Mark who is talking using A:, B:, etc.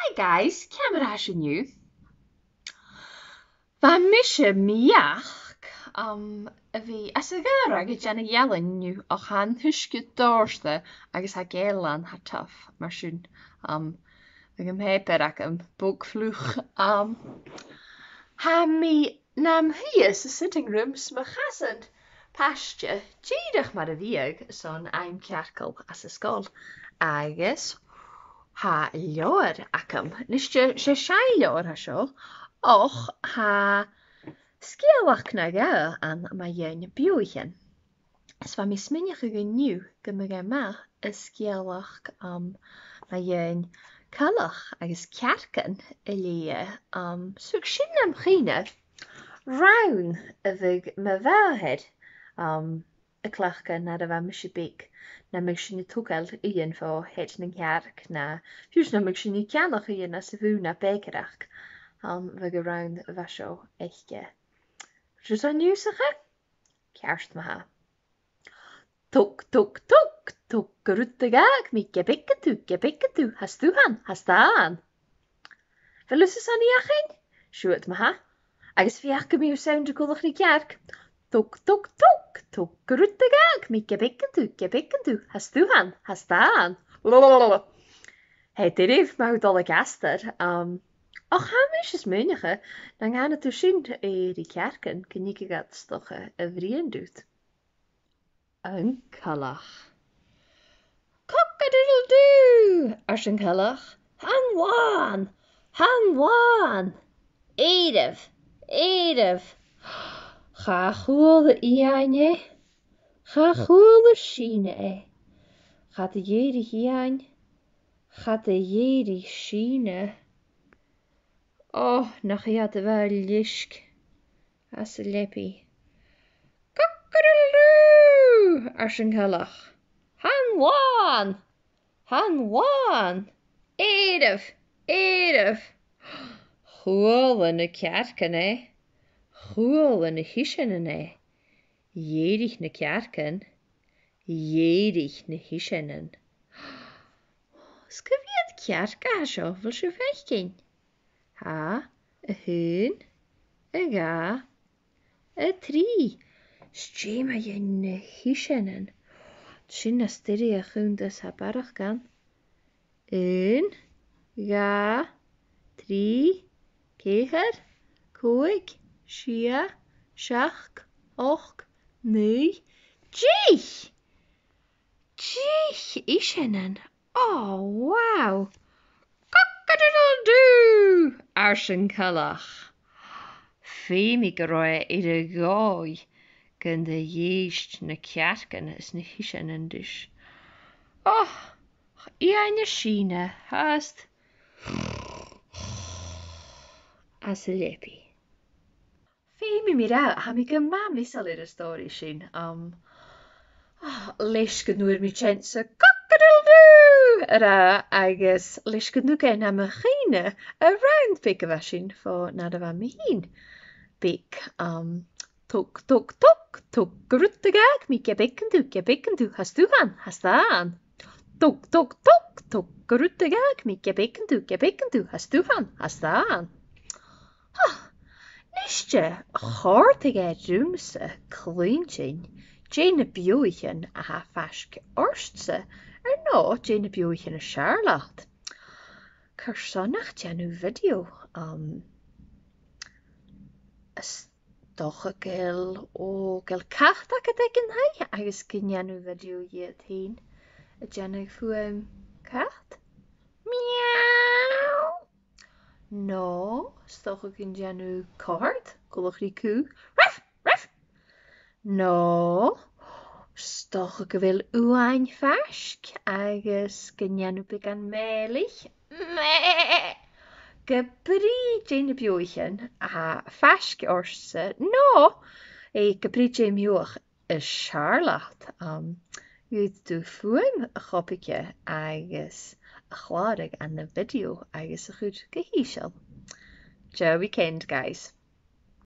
A: Hi guys, camera nu. Wa misje miach vi asagara ge jana yellen nu och han huske dorste agus ha gelan ha tough mar sin gem heper ac bogvloeg ha mi nam hies a sitting rooms ma chasend pastje jeedig mar a vieg son ein kerkel as a skol agus ha leor acum nisje se shai leor ha seo och ha skeelach na ga an ma jen buchen. Es war mis minnige genu gemme ma is skeelach ma jen kalach agus kerken elie so sin am chine raun a vig me waarheid a klachke na de wa misje beek na meg sin togel ien fo het na kerk na fiús na meg sin kenach ien as se vu na bekerach we go round washo echtje. Dus aan nu zeggen? Kerst me ha. Tok, tok, tok, tok, rutte gaak, mikke pikke tu, hast du han, hast aan. Velus is aan die aching? Sjoet me ha. Agus fiach mi u sound kullig die kerk. Tok, tok, tok, tok, rutte gaak, mikke pikke tu, hast du han, hast aan. Hey, dit heeft me dolle gaster. Och, ha is menige, dan gaan het dus zien die kerken, kan ik het toch een vriend doet. Een kalach. Cock-a-doodle-doo, als een kalach. Han wan. Edef. Ga goede ianje. Ga goede schiene. Gaat de jedi hieijn. Gaat de jedi schiene. Oh, nog ja, te wel lisk. As a leppie. Cock-a-doodle-doo, als een kalach. Han wan. Edef. Goeie kerken, Goeie hischenen, Jedig ne kerken. Jedig ne hischenen. Skaviet kerka sjo, wil je weggaan? Ha, a hun, a ga, a tri. Stjema je ne hischenen. Tjina stiri a hundas ha barach gan. Un, ga, tri, keger, koik, shia, shach, och, nee. Jich, ishenen. Oh, wow. Cock-a-doodle-doo, arsen kalach. Femi geroe i de gooi. Gun de jeest ne kerken is ne hischenen dus. Oh, eine schiene hast. As a leppie. Femi mira, ha mi gemma missal in de story sin. Leske nuer mi chentse cock-a-doodle-doo. Agus leske nuke na me gene around pikke wasin for na de van me heen. Pik, tok, tok, tok, tok, gruttegak, mi kebekken tu, hast du aan. Tok, tok, tok, tok, gruttegak, mi kebekken tu, hast du aan. Nisje, hortige roomse, kleintjen, Jane bioichen a ha fask orstse, no, Jane bioichen a Charlotte. Kersonnach janu video, toch gel o gel kacht ak dekken hai, agus kin janu video yet heen. Janu fu kacht? Meow. No, stoch ik in janu kort, kollig die koe. Ruff. No, stoch ik wil uain fask, agus kin janu pik an melich. Meh. Gepri Jane bioichen a fask orse. No, gepri Jane bioich a Charlotte. Goed du fuim a choppike agus a chládig an na video agus a goed gehiesel. Joe weekend, guys.